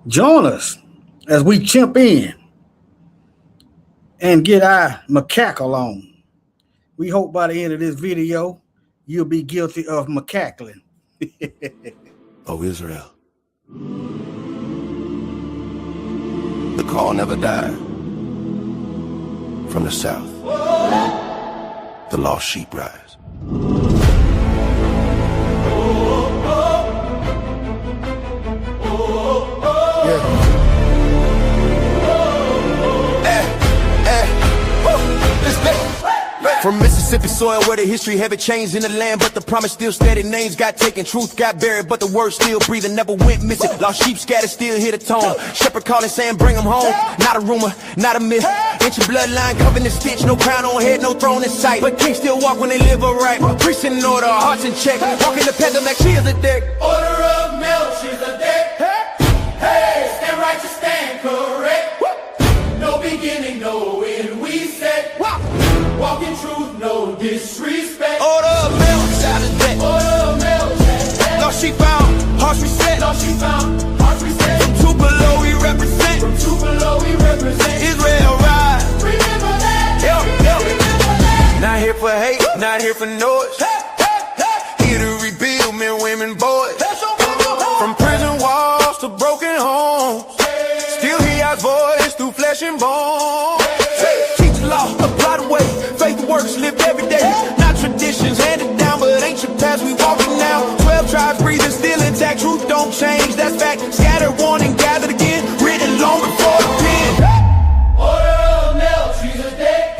Join us as we chimp in and get our macaque on. We hope by the end of this video, you'll be guilty of macackling. Oh, Israel. The call never died. From the south, the lost sheep rise. From Mississippi soil where the history haven't changed in the land, but the promise still steady. Names got taken, truth got buried, but the word still breathing, never went missing. Lost sheep scattered, still hear the tone. Shepherd calling, saying bring them home. Not a rumor, not a myth. Ancient bloodline covered in stitch, no crown on head, no throne in sight. But kings still walk when they live upright. Priests in order, hearts in check. Walking the path like she is a deck. Order of Melchizedek. Hey, stand righteous, stand correct. No beginning, no end, we said. Walk in truth, no disrespect. Order of Melchizedek. Order of Melchizedek. Lost sheep found, hearts reset. Lost sheep found, hearts reset. From two below we represent. From two below we represent. Israel rise. Remember that. Remember that. Not here for hate, not here for noise. Here to rebuild men, women, boys. From prison walls to broken homes. Still hear our voice through flesh and bone. Teach the law, apply the way. Faith works, lived every day. Not traditions handed down, but ancient paths we walking now. 12 tribes breathing, still intact. Truth don't change, that's fact. Scattered, worn, and gathered again. Written long before the pen. Order of Melchizedek.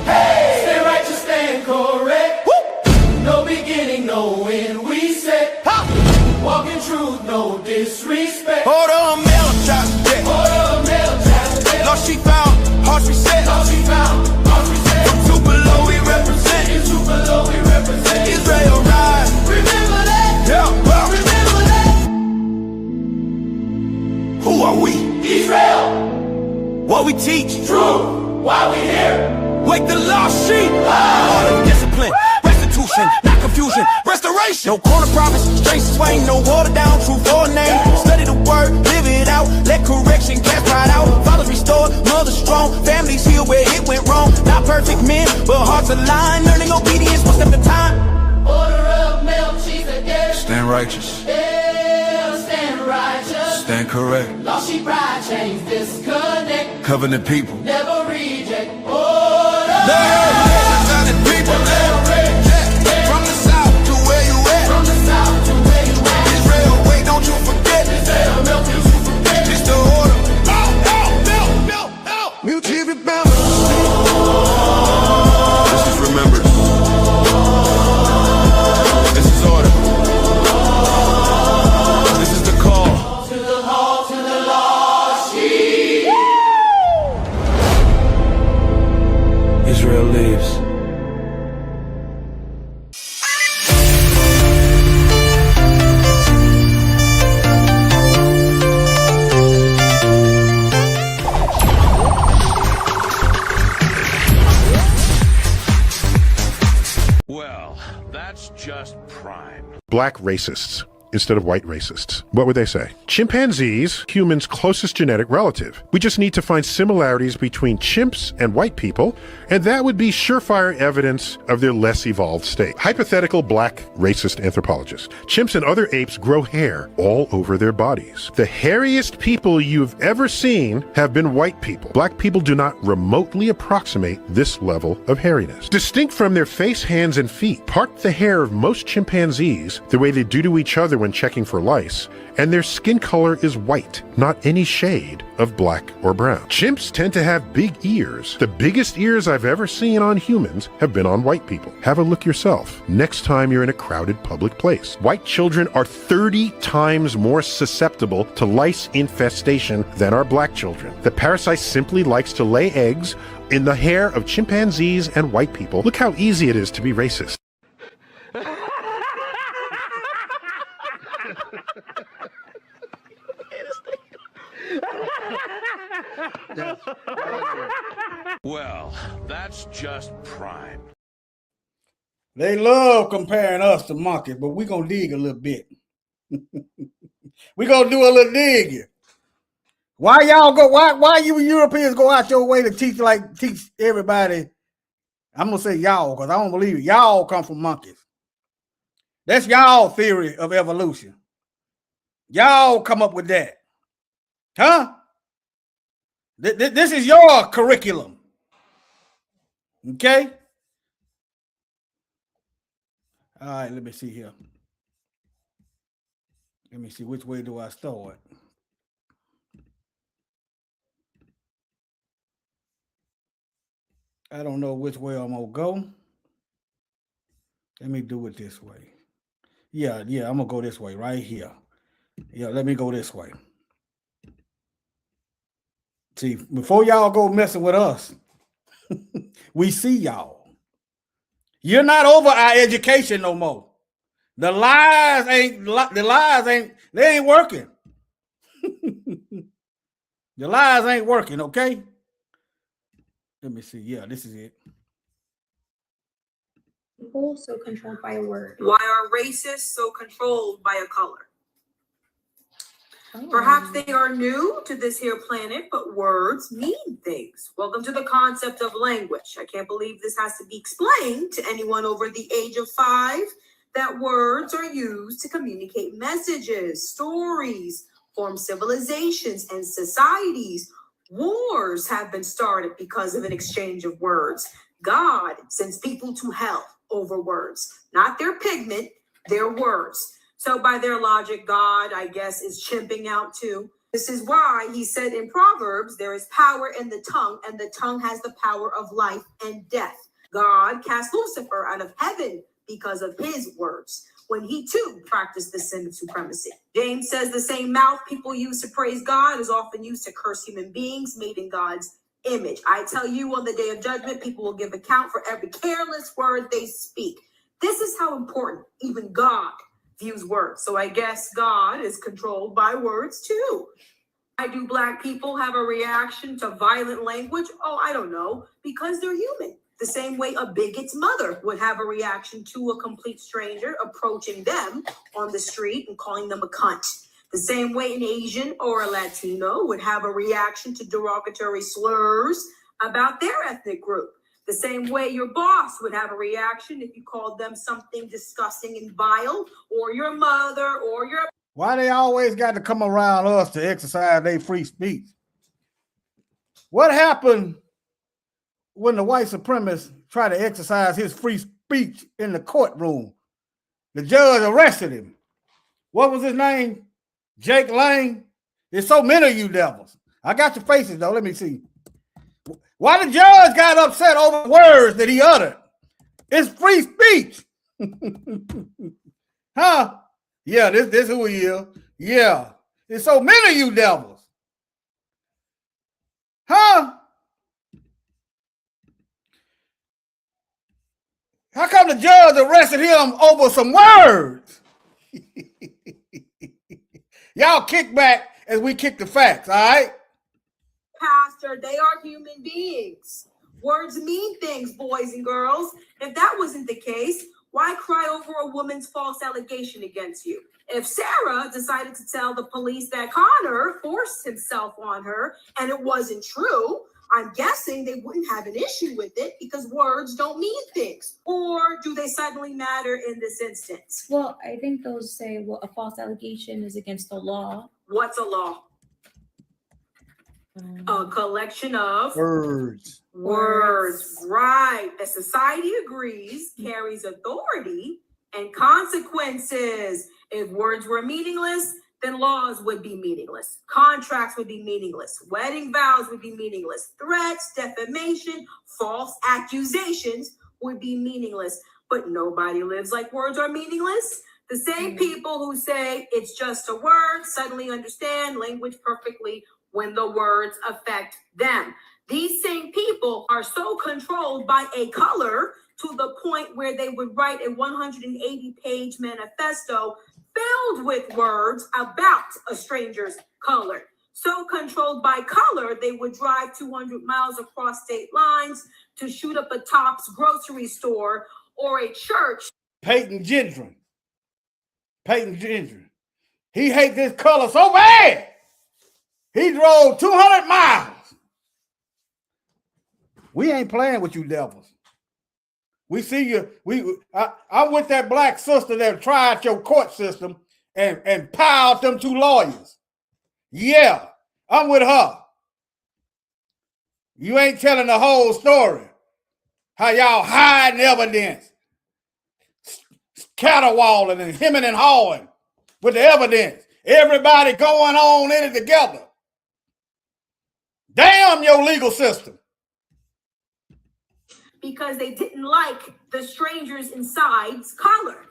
Hey, stand righteous, stand correct. No beginning, no end, we said. Walk in truth, no disrespect. Order of Melchizedek. Order of Melchizedek. Lost sheep found, hearts reset. Lost sheep found, hearts reset. From two below we represent. In two below we represent. Israel rise. Remember that. Yeah. Remember that. Who are we? Israel. What we teach. Truth. Why we here? Wake the lost sheep. Order, discipline, restitution, not confusion, restoration. No corner prophets, strange swing, no water down, truth or name. Study the word, live it out, let correction cast pride out. Fathers restored, mothers strong, families healed where it went wrong. Not perfect men, but hearts aligned, learning obedience one step at a time. Order of Melchizedek. Stand righteous, Yeah, stand righteous. stand correct. Lost sheep pride, change, disconnect. Covenant people. Never reject. Order. Covenant people. From the south to where you at. From the south to where you at. Israel, wait, don't you forget. Israel, milk, don't you forget. It's the order. Mutually bound. This is remembrance. This is order. This is the call. To the hall, to the lost sheep. Israel lives. Well, that's just prime. Black racists instead of white racists. What would they say? Chimpanzees, humans' closest genetic relative. We just need to find similarities between chimps and white people, and that would be surefire evidence of their less evolved state. Hypothetical black racist anthropologist. Chimps and other apes grow hair all over their bodies. The hairiest people you've ever seen have been white people. Black people do not remotely approximate this level of hairiness. Distinct from their face, hands, and feet, part the hair of most chimpanzees the way they do to each other when checking for lice, and their skin color is white, not any shade of black or brown. Chimps tend to have big ears. The biggest ears I've ever seen on humans have been on white people. Have a look yourself next time you're in a crowded public place. White children are 30 times more susceptible to lice infestation than are black children. The parasite simply likes to lay eggs in the hair of chimpanzees and white people. Look how easy it is to be racist. Well, that's just prime. They love comparing us to monkeys, but we're going to dig a little bit. We're going to do a little digging. Why y'all go? Why you Europeans go out your way to teach everybody? I'm gonna say y'all because I don't believe it. Y'all come from monkeys. That's y'all theory of evolution. Y'all come up with that, huh? This is your curriculum, okay? All right, let me see here. Let me see which way do I start. I don't know which way I'm gonna go. Let me do it this way. Yeah, I'm gonna go this way right here. Yeah, let me go this way. See, before y'all go messing with us, we see y'all. You're not over our education no more. The lies ain't they ain't working. The lies ain't working, okay? Let me see. Yeah, this is it. People so controlled by a word. Why are racists so controlled by a color? Perhaps they are new to this here planet, but words mean things. Welcome to the concept of language. I can't believe this has to be explained to anyone over the age of 5, that words are used to communicate messages, stories, form civilizations and societies. Wars have been started because of an exchange of words. God sends people to hell over words, not their pigment, their words. So by their logic, God, I guess, is chimping out too. This is why he said in Proverbs, there is power in the tongue, and the tongue has the power of life and death. God cast Lucifer out of heaven because of his words, when he too practiced the sin of supremacy. James says the same mouth people use to praise God is often used to curse human beings made in God's image. I tell you, on the day of judgment, people will give account for every careless word they speak. This is how important even God views words. So I guess God is controlled by words too. Why do Black people have a reaction to violent language? Oh, I don't know, because they're human. The same way a bigot's mother would have a reaction to a complete stranger approaching them on the street and calling them a cunt. The same way an Asian or a Latino would have a reaction to derogatory slurs about their ethnic group. The same way your boss would have a reaction if you called them something disgusting and vile, or your mother, or your... Why they always got to come around us to exercise their free speech? What happened when the white supremacist tried to exercise his free speech in the courtroom? The judge arrested him. What was his name? Jake Lane? There's so many of you devils. I got your faces, though. Let me see. Why the judge got upset over words that he uttered? It's free speech. Huh? Yeah, this who he is. Yeah. There's so many of you devils. Huh? How come the judge arrested him over some words? Y'all kick back as we kick the facts, all right? Pastor, they are human beings. Words mean things, boys and girls. If that wasn't the case, why cry over a woman's false allegation against you? If Sarah decided to tell the police that Connor forced himself on her and it wasn't true, I'm guessing they wouldn't have an issue with it because words don't mean things. Or do they suddenly matter in this instance? Well, I think those say, well, a false allegation is against the law. What's a law? A collection of Words. Right. The society agrees, carries authority and consequences. If words were meaningless, then laws would be meaningless. Contracts would be meaningless. Wedding vows would be meaningless. Threats, defamation, false accusations would be meaningless. But nobody lives like words are meaningless. The same people who say it's just a word suddenly understand language perfectly when the words affect them. These same people are so controlled by a color to the point where they would write a 180-page manifesto filled with words about a stranger's color. So controlled by color, they would drive 200 miles across state lines to shoot up a Tops grocery store or a church. Peyton Gendron. He hates this color so bad. He drove 200 miles. We ain't playing with you devils. We see you. I'm with that black sister that tried your court system and piled them 2 lawyers. Yeah, I'm with her. You ain't telling the whole story. How y'all hiding evidence, caterwauling and hemming and hawing with the evidence. Everybody going on in it together. Damn your legal system. Because they didn't like the strangers inside's color.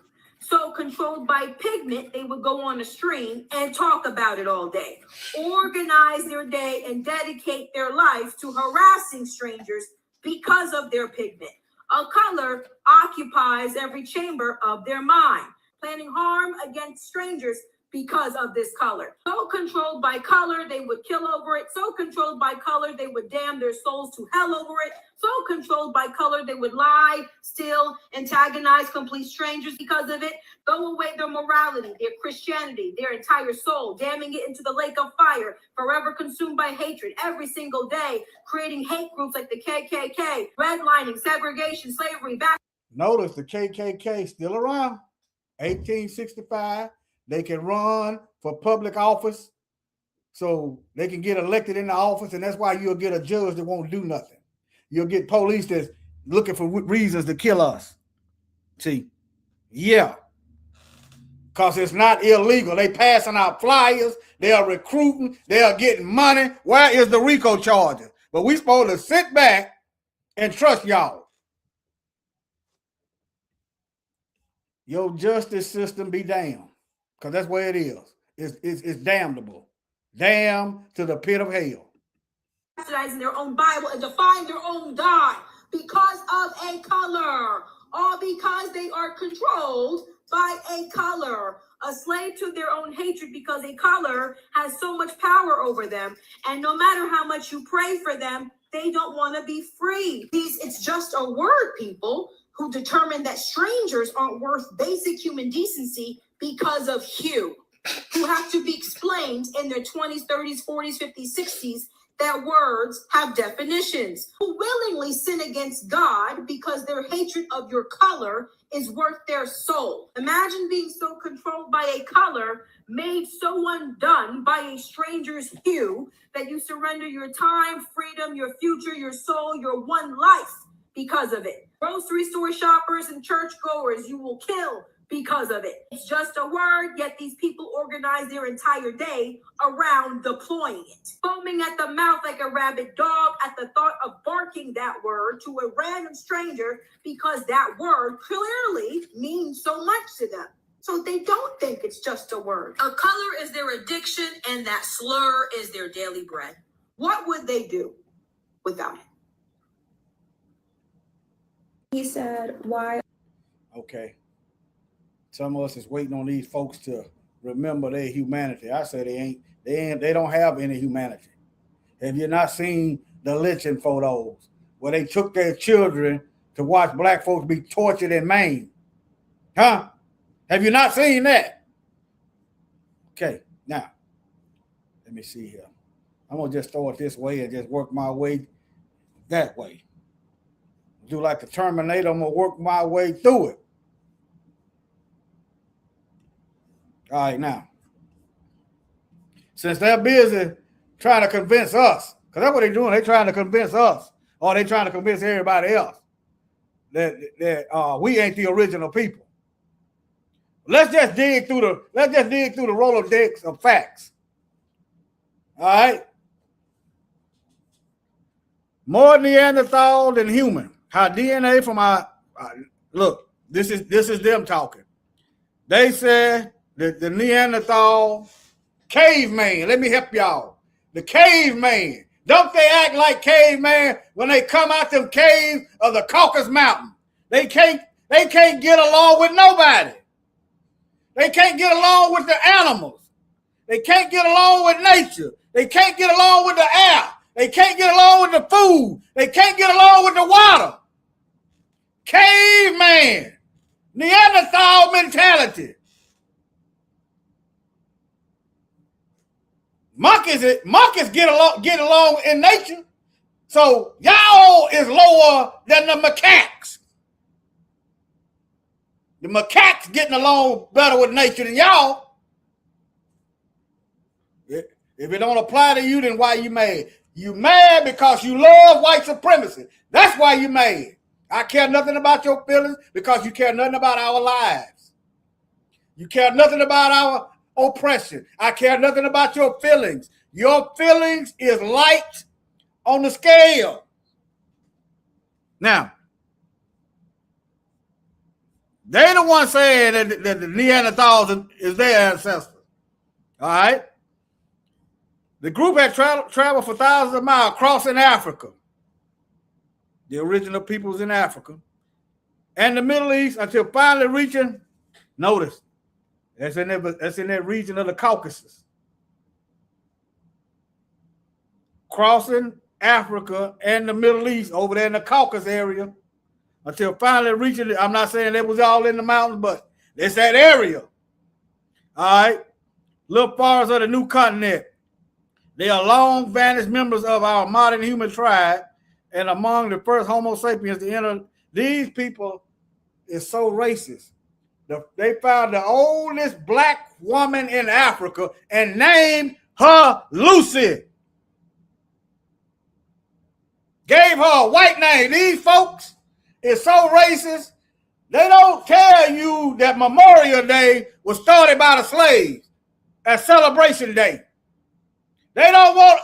So controlled by pigment, they would go on a stream and talk about it all day. Organize their day and dedicate their life to harassing strangers because of their pigment. A color occupies every chamber of their mind, planning harm against strangers because of this color. So controlled by color, they would kill over it. So controlled by color, they would damn their souls to hell over it. So controlled by color, they would lie, steal, antagonize complete strangers because of it, throw away their morality, their Christianity, their entire soul, damning it into the lake of fire, forever consumed by hatred every single day, creating hate groups like the KKK, redlining, segregation, slavery, back. Notice the KKK still around. 1865. They can run for public office so they can get elected in the office, and that's why you'll get a judge that won't do nothing. You'll get police that's looking for reasons to kill us. See? Yeah. Because it's not illegal. They passing out flyers. They are recruiting. They are getting money. Where is the RICO charges? But we supposed to sit back and trust y'all. Your justice system be damned. Because that's where it is. It's damnable. Damn to the pit of hell. Bastardizing their own Bible and defying their own God because of a color. All because they are controlled by a color. A slave to their own hatred because a color has so much power over them. And no matter how much you pray for them, they don't want to be free. It's just a word, people who determine that strangers aren't worth basic human decency because of hue, who have to be explained in their 20s, 30s, 40s, 50s, 60s, that words have definitions, who willingly sin against God because their hatred of your color is worth their soul. Imagine being so controlled by a color, made so undone by a stranger's hue, that you surrender your time, freedom, your future, your soul, your one life because of it. Grocery store shoppers and churchgoers, you will kill because of it. It's just a word, yet these people organize their entire day around deploying it. Foaming at the mouth like a rabid dog at the thought of barking that word to a random stranger because that word clearly means so much to them. So they don't think it's just a word. A color is their addiction and that slur is their daily bread. What would they do without it? He said, why? Okay. Some of us is waiting on these folks to remember their humanity. I say they don't have any humanity. Have you not seen the lynching photos where they took their children to watch black folks be tortured and maimed? Huh? Have you not seen that? Okay, now, let me see here. I'm going to just throw it this way and just work my way that way. Do like the Terminator, I'm going to work my way through it. All right, now, since they're busy trying to convince us, because that's what they're doing, they're trying to convince us, or they're trying to convince everybody else that we ain't the original people. Let's just dig through the Rolodex of facts. All right, more Neanderthal than human. How DNA from our look. This is them talking. They said the Neanderthal caveman. Let me help y'all. The caveman. Don't they act like caveman when they come out them caves of the Caucasus Mountain? They can't get along with nobody. They can't get along with the animals. They can't get along with nature. They can't get along with the air. They can't get along with the food. They can't get along with the water. Caveman. Neanderthal mentality. Monkeys get along in nature. So y'all is lower than the macaques. The macaques getting along better with nature than y'all. If it don't apply to you, then why you mad? You mad because you love white supremacy. That's why you mad. I care nothing about your feelings because you care nothing about our lives. You care nothing about our oppression. I care nothing about your feelings. Your feelings is light on the scale. Now, they the ones saying that the Neanderthals is their ancestors. All right? The group had traveled for thousands of miles crossing Africa. The original peoples in Africa and the Middle East until finally reaching, notice, that's in that region of the Caucasus. Crossing Africa and the Middle East over there in the Caucasus area until finally reaching it. I'm not saying it was all in the mountains, but it's that area. All right. Little parts of the new continent. They are long vanished members of our modern human tribe and among the first Homo sapiens to enter. These people is so racist. They found the oldest black woman in Africa and named her Lucy. Gave her a white name. These folks is so racist. They don't tell you that Memorial Day was started by the slaves as Celebration Day. They don't want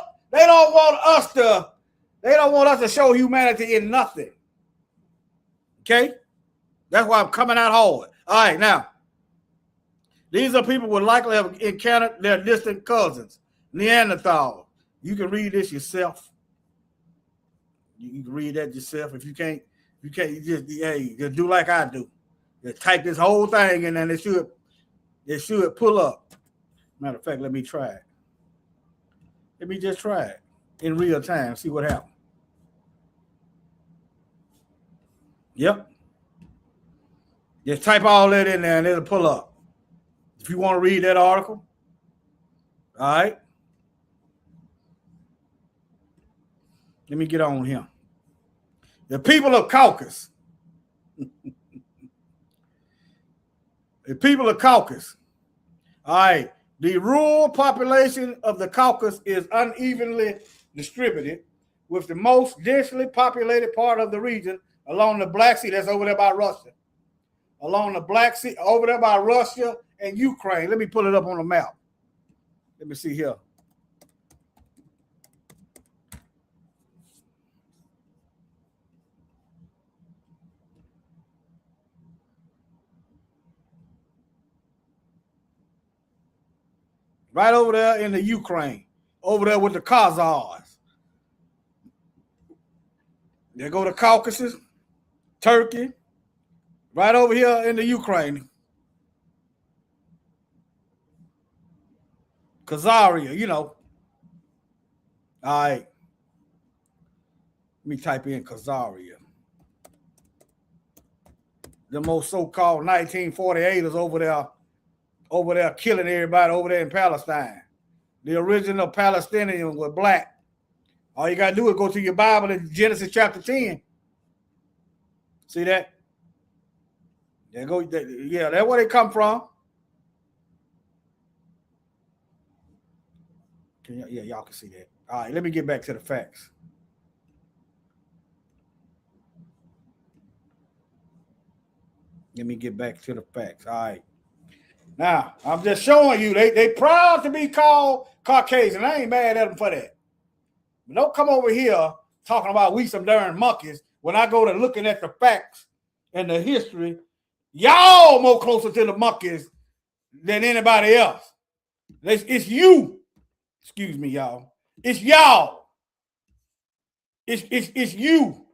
us to show humanity in nothing. Okay? That's why I'm coming out hard. All right, now. These are people would likely have encountered their distant cousins, Neanderthal. You can read this yourself. You can read that yourself. If you can't, you just do like I do. Just type this whole thing in and it should pull up. Matter of fact, let me try it. Let me just try it in real time, see what happens. Yep. Just type all that in there and it'll pull up. If you want to read that article. All right. Let me get on here. The people of Caucasus. The people of Caucasus. All right. The rural population of the Caucasus is unevenly distributed, with the most densely populated part of the region along the Black Sea. That's over there by Russia. Along the Black Sea, over there by Russia and Ukraine. Let me pull it up on the map. Let me see here. Right over there in the Ukraine, over there with the Khazars. There go the Caucasus, Turkey, right over here in the Ukraine. Khazaria, you know. All right. Let me type in Khazaria. The most so-called 1948ers over there killing everybody over there in Palestine. The original Palestinians were black. All you got to do is go to your Bible in Genesis chapter 10. See that? There go. Yeah, that's where they come from. Yeah, y'all can see that. All right, let me get back to the facts. Let me get back to the facts. All right. Now, I'm just showing you, they proud to be called Caucasian. I ain't mad at them for that. But don't come over here talking about we some darn monkeys when I go to looking at the facts and the history. Y'all more closer to the monkeys than anybody else. It's you. Excuse me, y'all. It's y'all. It's you.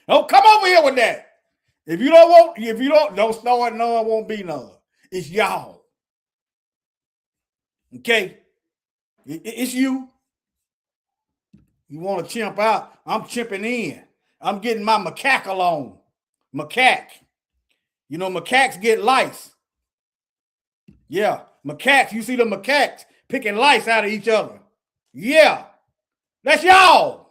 Don't come over here with that. If you don't start none, won't be none. It's y'all. Okay? It's you. You want to chimp out? I'm chimping in. I'm getting my macaque along. Macaque. You know, macaques get lice. Yeah, macaques. You see the macaques picking lice out of each other. Yeah, that's y'all.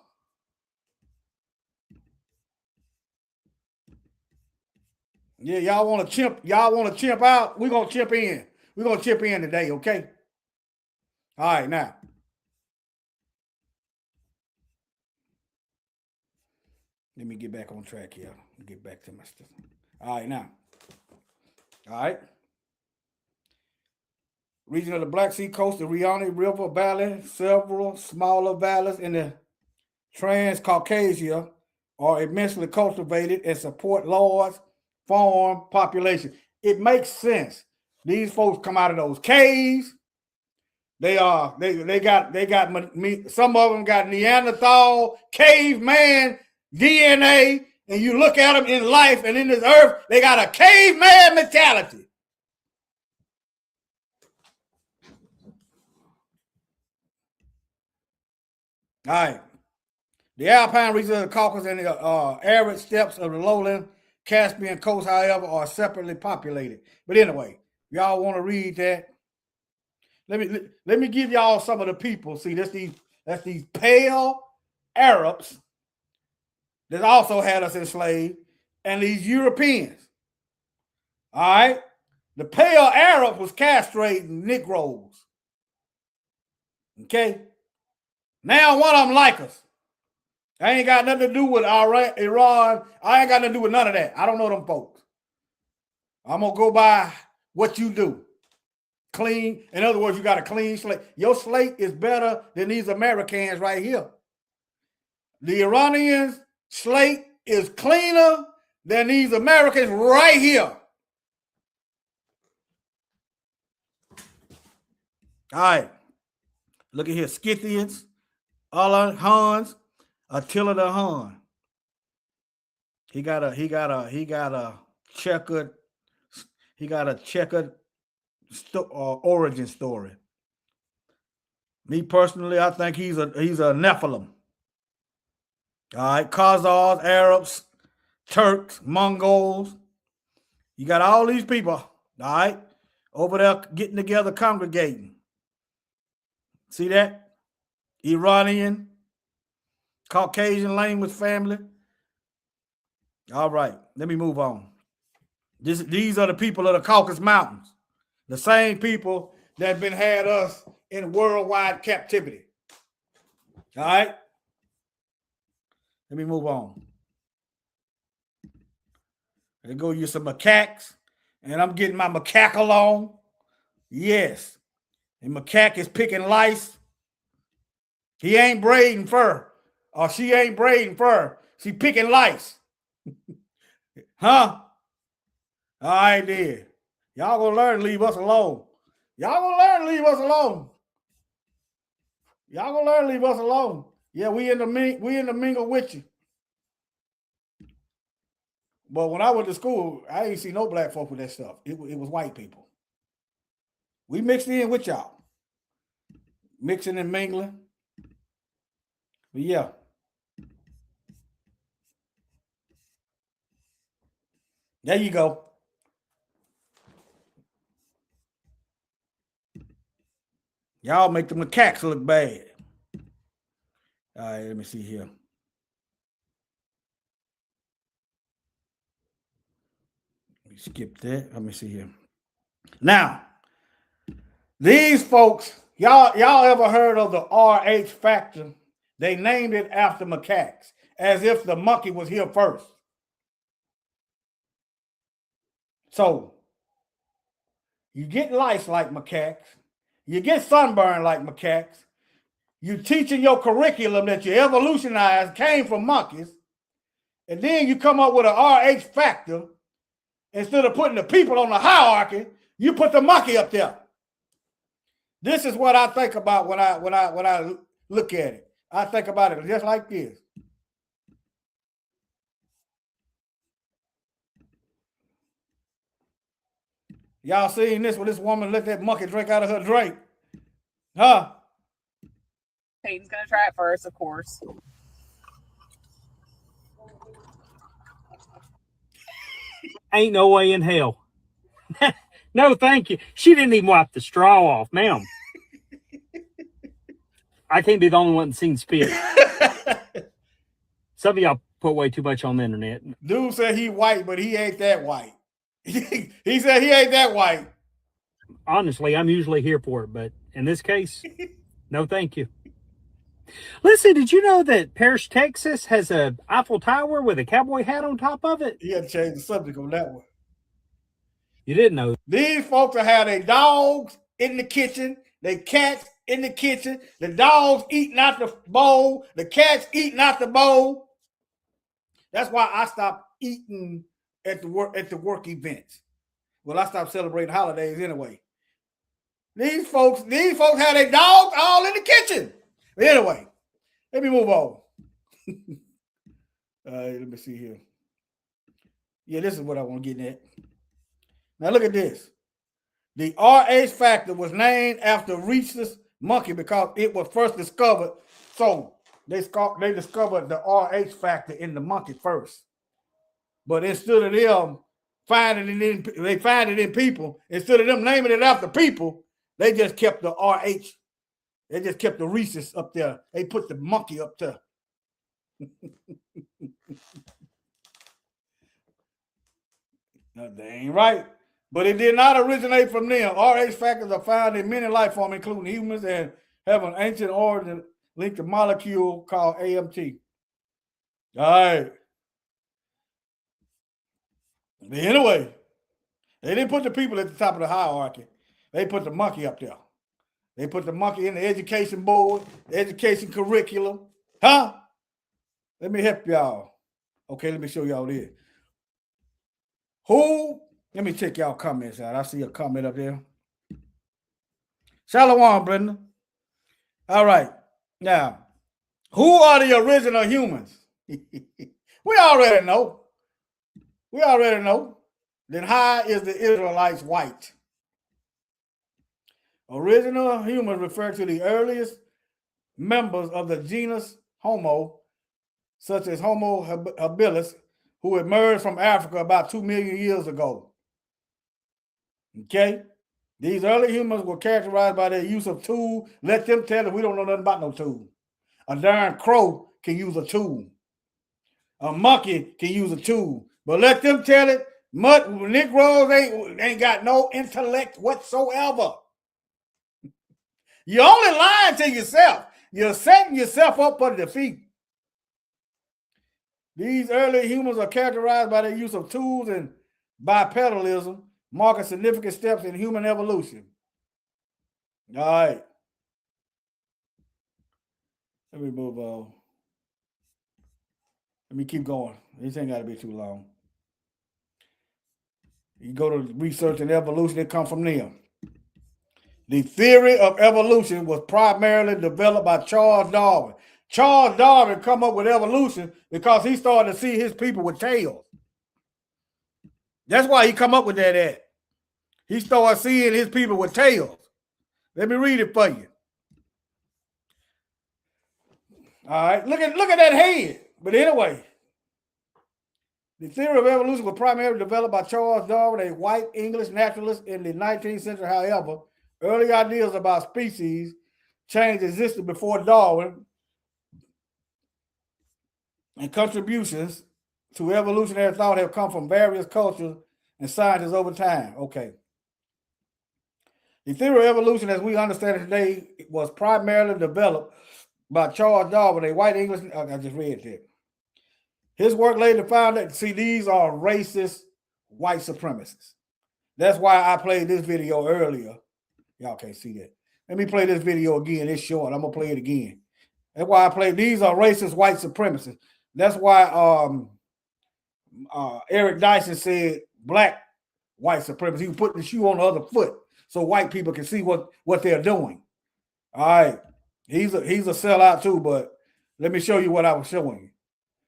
Yeah, y'all want to chimp. Y'all want to chimp out. We're gonna chimp in. We're gonna chip in today, okay? All right, now. Let me get back on track here. Get back to my stuff. All right, now. All right. Region of the Black Sea coast, the Rioni River Valley, several smaller valleys in the Transcaucasia are immensely cultivated and support large farm population. It makes sense. These folks come out of those caves. They got some of them got Neanderthal, caveman DNA, and you look at them in life and in this earth, they got a caveman mentality. All right. The alpine regions of the Caucasus and the arid steppes of the lowland Caspian coast, however, are separately populated. But anyway, y'all want to read that? Let me give y'all some of the people. See, that's these pale Arabs that also had us enslaved, and these Europeans. All right? The pale Arabs was castrating Negroes. Okay? Now one of them like us. I ain't got nothing to do with Iran. I ain't got nothing to do with none of that. I don't know them folks. I'm going to go by what you do. Clean. In other words, you got a clean slate. Your slate is better than these Americans right here. The Iranians' slate is cleaner than these Americans right here. All right. Look at here. Scythians, Allah, Huns, Attila the Hun. He got a checkered origin story. Me personally, I think he's a Nephilim. All right, Khazars, Arabs, Turks, Mongols. You got all these people, all right, over there getting together, congregating. See that? Iranian, Caucasian language family. All right, let me move on. These are the people of the Caucasus Mountains, the same people that had us in worldwide captivity. All right, let me move on. I go use some macaques, and I'm getting my macaque along. Yes, and macaque is picking lice. He ain't braiding fur, or she ain't braiding fur. She picking lice. Huh? All right, then. Y'all gonna learn to leave us alone. Y'all gonna learn to leave us alone. Y'all gonna learn to leave us alone. Yeah, we in the mingle with you. But when I went to school, I ain't see no black folk with that stuff. It was white people. We mixed in with y'all. Mixing and mingling. But yeah. There you go. Y'all make the macaques look bad. All right, let me see here. Let me skip that. Let me see here. Now, these folks, y'all ever heard of the RH factor? They named it after macaques, as if the monkey was here first. So, you get lice like macaques. You get sunburn like macaques. You teaching your curriculum that you evolutionized came from monkeys. And then you come up with an RH factor. Instead of putting the people on the hierarchy, you put the monkey up there. This is what I think about when I look at it. I think about it just like this. Y'all seen this when this woman let that monkey drink out of her drink? Huh? Peyton's gonna try it first, of course. Ain't no way in hell. No, thank you. She didn't even wipe the straw off, ma'am. I can't be the only one that's seen spit. Some of y'all put way too much on the internet. Dude said he white, but he ain't that white. He said he ain't that white. Honestly, I'm usually here for it, but in this case, no thank you. Listen, did you know that Parrish, Texas has a Eiffel Tower with a cowboy hat on top of it? He had to change the subject on that one. You didn't know. These folks will have their dogs in the kitchen, their cats in the kitchen, the dogs eating out the bowl, the cats eating out the bowl. That's why I stopped eating at the work events. Well, I stopped celebrating holidays anyway. These folks have their dogs all in the kitchen. But anyway, let me move on. Let me see here. Yeah, this is what I want to get at. Now look at this. The RH factor was named after rhesus monkey because it was first discovered. So they discovered the RH factor in the monkey first. But instead of them finding it in people, instead of them naming it after people, they just kept the RH. They just kept the rhesus up there. They put the monkey up there. No, they ain't right. But it did not originate from them. RH factors are found in many life forms, including humans, and have an ancient origin linked to a molecule called AMT. All right. But anyway, they didn't put the people at the top of the hierarchy. They put the monkey up there. They put the monkey in the education board, the education curriculum. Huh? Let me help y'all. Okay, let me show y'all this. Let me check y'all comments out. I see a comment up there. Shalom, Brenda. All right. Now, who are the original humans? We already know. Then how is the Israelites white? Original humans refer to the earliest members of the genus Homo, such as Homo habilis, who emerged from Africa about 2 million years ago. Okay? These early humans were characterized by their use of tools. Let them tell us we don't know nothing about no tool. A darn crow can use a tool. A monkey can use a tool. But let them tell it, Negroes ain't got no intellect whatsoever. You're only lying to yourself. You're setting yourself up for defeat. These early humans are characterized by their use of tools and bipedalism, marking significant steps in human evolution. All right. Let me move on. Let me keep going. This ain't got to be too long. You go to research and evolution, it comes from them. The theory of evolution was primarily developed by Charles Darwin. Charles Darwin come up with evolution because he started to see his people with tails. That's why he come up with that at. He started seeing his people with tails. Let me read it for you. All right, look at that head. But anyway, the theory of evolution was primarily developed by Charles Darwin, a white English naturalist in the 19th century. However, early ideas about species change existed before Darwin, and contributions to evolutionary thought have come from various cultures and scientists over time. Okay. The theory of evolution, as we understand it today, was primarily developed by Charles Darwin, a white English. I just read that. His work laid the foundation. See, these are racist white supremacists. That's why I played this video earlier. Y'all can't see that. Let me play this video again. It's short. I'm gonna play it again. That's why I played. These are racist white supremacists. That's why Eric Dyson said black white supremacy. He was putting the shoe on the other foot so white people can see what they're doing. All right. He's a sellout too, but let me show you what I was showing you.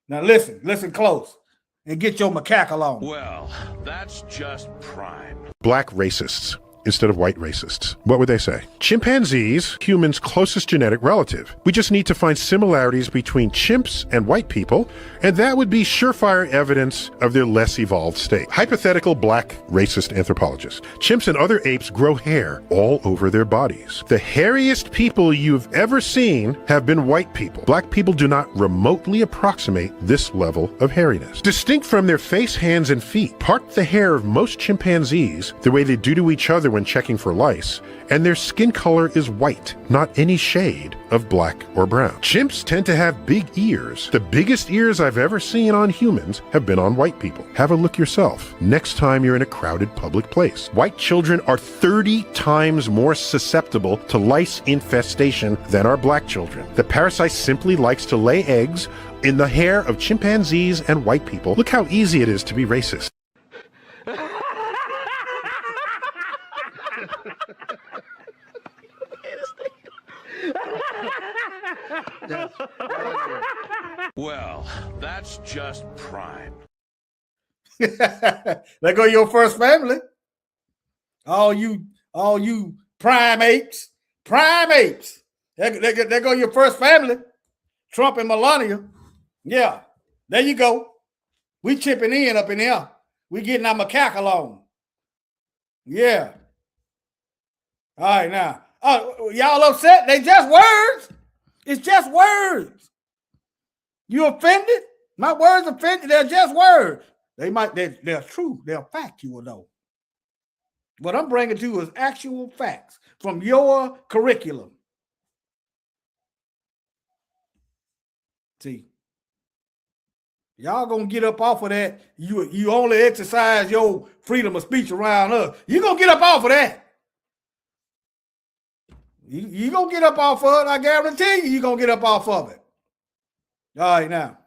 Now listen close and get your macaque on. Well, that's just prime. Black racists. instead of white racists. What would they say? Chimpanzees, humans' closest genetic relative. We just need to find similarities between chimps and white people, and that would be surefire evidence of their less evolved state. Hypothetical black racist anthropologist. Chimps and other apes grow hair all over their bodies. The hairiest people you've ever seen have been white people. Black people do not remotely approximate this level of hairiness. Distinct from their face, hands, and feet, part the hair of most chimpanzees the way they do to each other when checking for lice, and their skin color is white, not any shade of black or brown. Chimps tend to have big ears. The biggest ears I've ever seen on humans have been on white people. Have a look yourself next time you're in a crowded public place. White children are 30 times more susceptible to lice infestation than are black children. The parasite simply likes to lay eggs in the hair of chimpanzees and white people. Look how easy it is to be racist. Well, that's just prime. There go your first family. All you prime apes. There go your first family. Trump and Melania. Yeah, there you go. We chipping in up in here. We getting our macaque along. Yeah. All right, now. Y'all upset? They just words. It's just words. You offended? My words offended. They're just words. They're true. They're factual, though. What I'm bringing to you is actual facts from your curriculum. See, y'all gonna get up off of that. You only exercise your freedom of speech around us. You gonna get up off of that. You gonna get up off of it. I guarantee you gonna get up off of it. All right, now.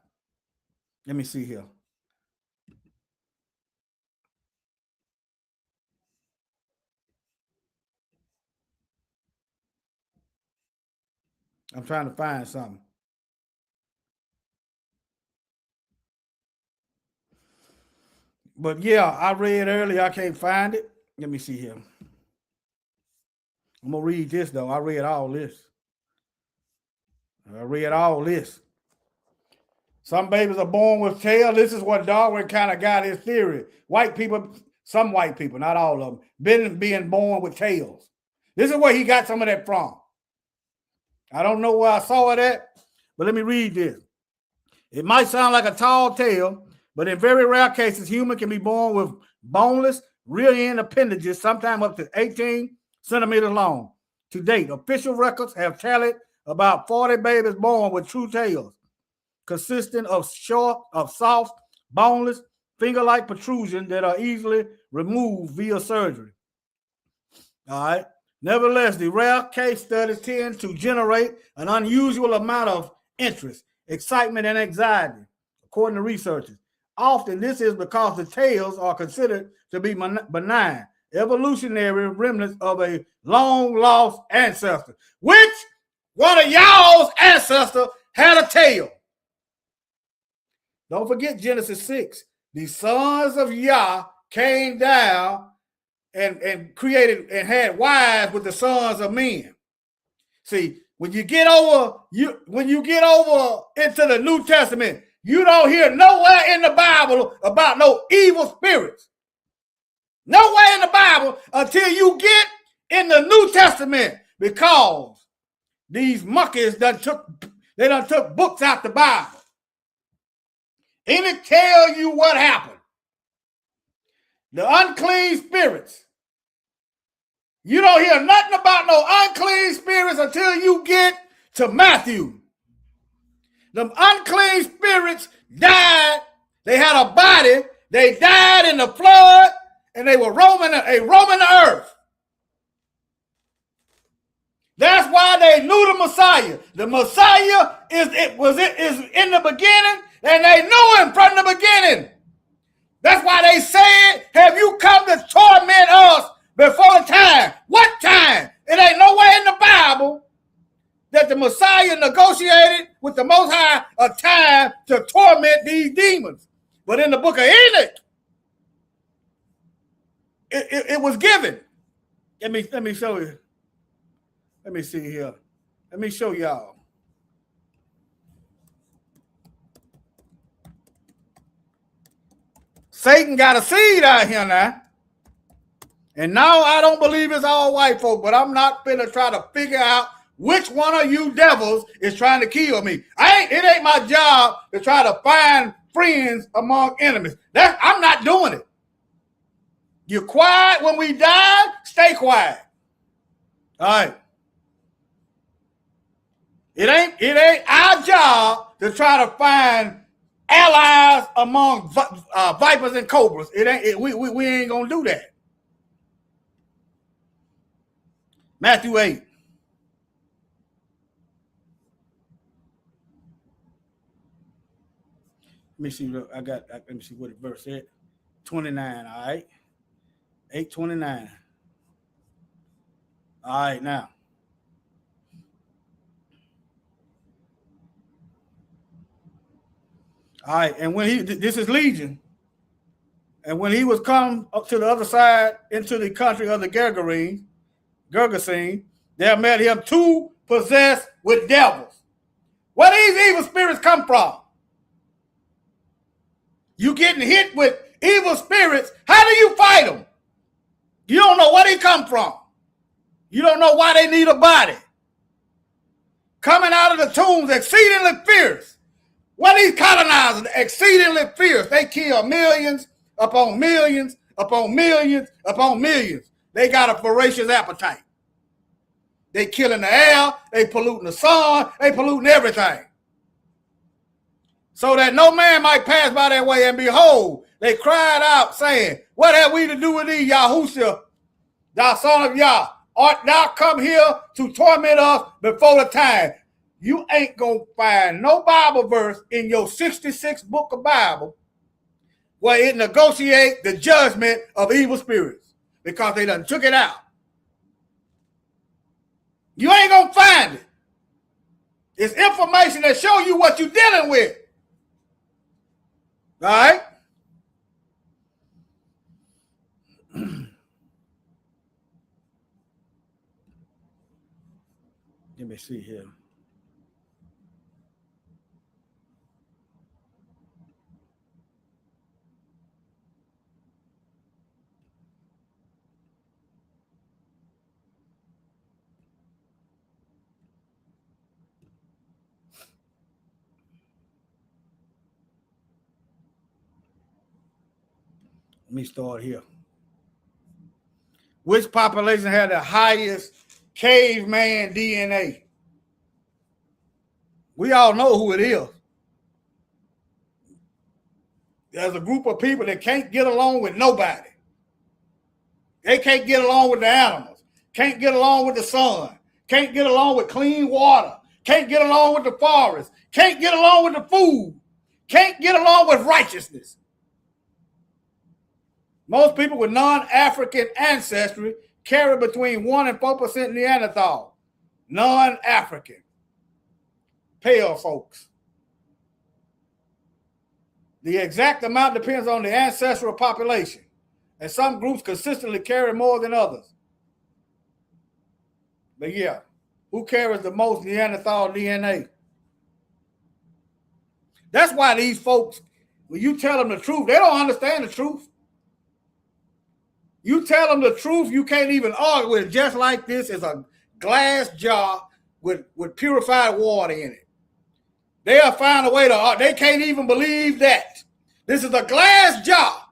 Let me see here. I'm trying to find something. But yeah, I read earlier. I can't find it. Let me see here. I'm going to read this, though. I read all this. Some babies are born with tail. This is what Darwin kind of got his theory. White people, some white people, not all of them, being born with tails. This is where he got some of that from. I don't know where I saw it at, but let me read this. It might sound like a tall tail, but in very rare cases, humans can be born with boneless rear end appendages, sometimes up to 18 centimeters long. To date, official records have tallied about 40 babies born with true tails, consisting of soft, boneless, finger-like protrusions that are easily removed via surgery. All right. Nevertheless, the rare case studies tend to generate an unusual amount of interest, excitement, and anxiety, according to researchers. Often, this is because the tails are considered to be benign, evolutionary remnants of a long-lost ancestor. Which one of y'all's ancestors had a tail? Don't forget Genesis 6. The sons of Yah came down and created and had wives with the sons of men. See, when you get over into the New Testament, you don't hear nowhere in the Bible about no evil spirits. Nowhere in the Bible until you get in the New Testament, because these monkeys done took books out the Bible. And it tell you what happened. The unclean spirits. You don't hear nothing about no unclean spirits until you get to Matthew. Them unclean spirits died. They had a body. They died in the flood, and they were roaming the earth. That's why they knew the Messiah. The Messiah is in the beginning, and they knew him from the beginning. That's why they said, have you come to torment us before time? What time? It ain't nowhere in the Bible that the Messiah negotiated with the Most High a time to torment these demons. But in the book of Enoch, it was given. Let me show you. Let me see here. Let me show y'all. Satan got a seed out here now. And now I don't believe it's all white folk, but I'm not finna try to figure out which one of you devils is trying to kill me. It ain't my job to try to find friends among enemies. I'm not doing it. You're quiet when we die, stay quiet. All right. It ain't our job to try to find allies among vipers and cobras. We ain't gonna do that. Matthew 8. Let me see. Let me see what the verse said. 29. All right. 8:29. All right, now. All right, and when this is Legion, and when he was come up to the other side into the country of the Gergesene, there met him two possessed with devils. Where these evil spirits come from? You getting hit with evil spirits. How do you fight them? You don't know where they come from. You don't know why they need a body. Coming out of the tombs exceedingly fierce. What these colonizers exceedingly fierce. They kill millions upon millions upon millions upon millions. They got a voracious appetite. They killing the air. They polluting the sun. They polluting everything. So that no man might pass by that way, and behold, they cried out, saying, what have we to do with thee, Yahushua, thou son of Yah? Art thou come here to torment us before the time? You ain't going to find no Bible verse in your 66 book of Bible where it negotiates the judgment of evil spirits, because they done took it out. You ain't going to find it. It's information that show you what you're dealing with. All right? Let me see here. Let me start here. Which population had the highest caveman DNA? We all know who it is. There's a group of people that can't get along with nobody. They can't get along with the animals, can't get along with the sun, can't get along with clean water, can't get along with the forest, can't get along with the food, can't get along with righteousness. Most people with non-African ancestry carry between 1% and 4% Neanderthal. Non-African. Pale folks. The exact amount depends on the ancestral population, and some groups consistently carry more than others. But yeah, who carries the most Neanderthal DNA? That's why these folks, when you tell them the truth, they don't understand the truth. You tell them the truth, you can't even argue with it. Just like this is a glass jar with purified water in it. They'll find a way to, they can't even believe that. This is a glass jar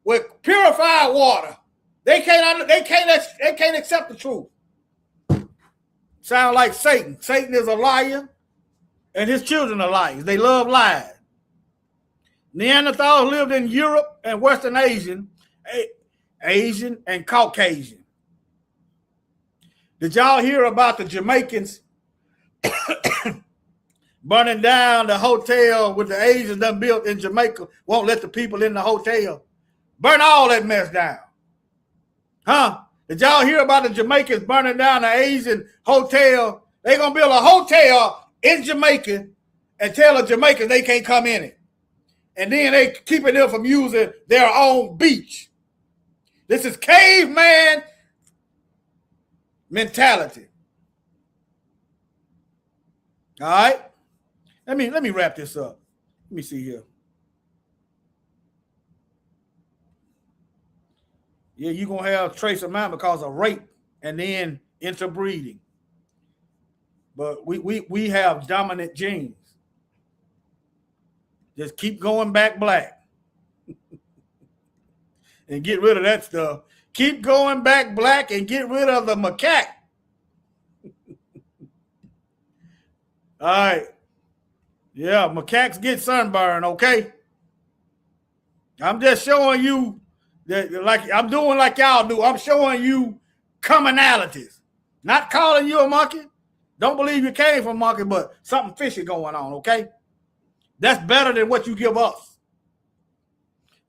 with purified water. They can't accept the truth. Sound like Satan. Satan is a liar, and his children are liars. They love lies. Neanderthals lived in Europe and Western Asian and Caucasian. Did y'all hear about the Jamaicans burning down the hotel with the Asians done built in Jamaica? Won't let the people in the hotel. Burn all that mess down. Huh? Did y'all hear about the Jamaicans burning down the Asian hotel? They're going to build a hotel in Jamaica and tell the Jamaicans they can't come in it. And then they keeping them from using their own beach. This is caveman mentality. All right. Let me wrap this up. Let me see here. Yeah, you're gonna have trace amount because of rape and then interbreeding. But we have dominant genes. Just keep going back black. And get rid of that stuff. Keep going back black and get rid of the macaque. All right. Yeah, macaques get sunburn, okay? I'm just showing you that, like I'm doing like y'all do. I'm showing you commonalities. Not calling you a monkey. Don't believe you came from a monkey, but something fishy going on, okay? That's better than what you give us.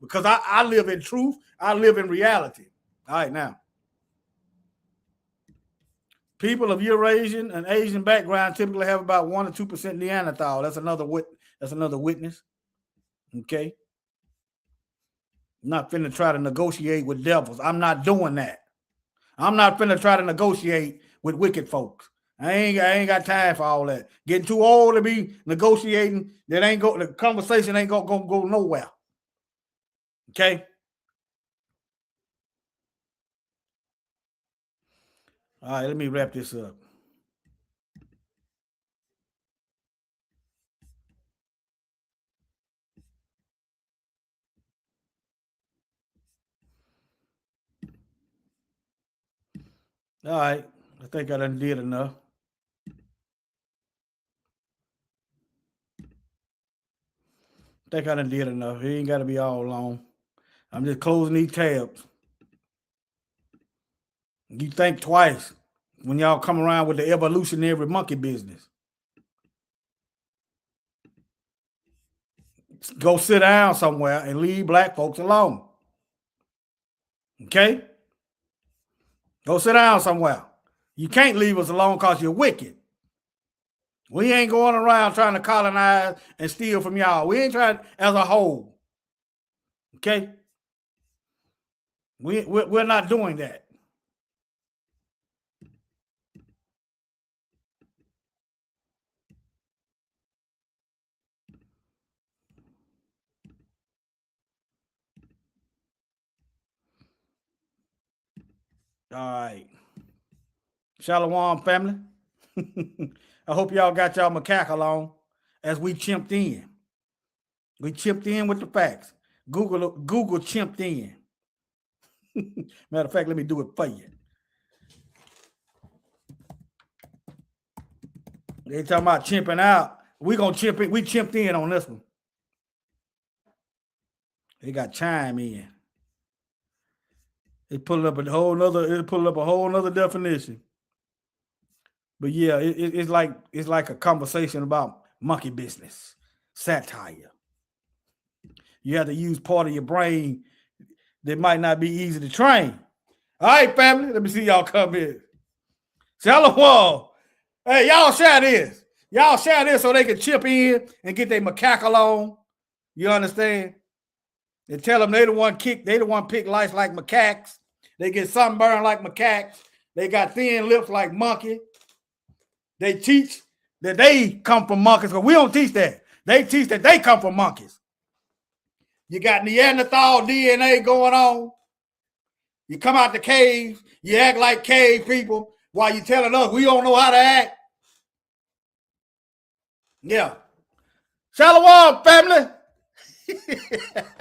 Because I live in truth. I live in reality. All right, now. People of Eurasian and Asian background typically have about 1 or 2% Neanderthal. That's another witness. Okay. I'm not finna try to negotiate with devils. I'm not doing that. I'm not finna try to negotiate with wicked folks. I ain't got time for all that. Getting too old to be negotiating. The conversation ain't gonna go nowhere. Okay. All right, let me wrap this up. All right, I think I done did enough. It ain't got to be all long. I'm just closing these tabs. You think twice when y'all come around with the evolutionary monkey business. Go sit down somewhere and leave black folks alone. Okay? Go sit down somewhere. You can't leave us alone because you're wicked. We ain't going around trying to colonize and steal from y'all. We ain't trying as a whole. Okay? We're not doing that. All right. Shalom, family. I hope y'all got y'all macaque along as we chimped in. We chipped in with the facts. Google chimped in. Matter of fact, let me do it for you. They talking about chimping out. We gonna chimp it. We chimped in on this one. They got chime in. It pulled up a whole nother definition. But yeah, it's like a conversation about monkey business, satire. You have to use part of your brain that might not be easy to train. All right, family, let me see y'all come in. Shalom. Hey, y'all share this. Y'all share this so they can chip in and get their macaque on. You understand? And tell them they the one pick life like macaques. They get sunburned like macaques. They got thin lips like monkey. They teach that they come from monkeys, but we don't teach that. They teach that they come from monkeys. You got Neanderthal DNA going on. You come out the caves, you act like cave people while you telling us we don't know how to act. Yeah. Shalom, family.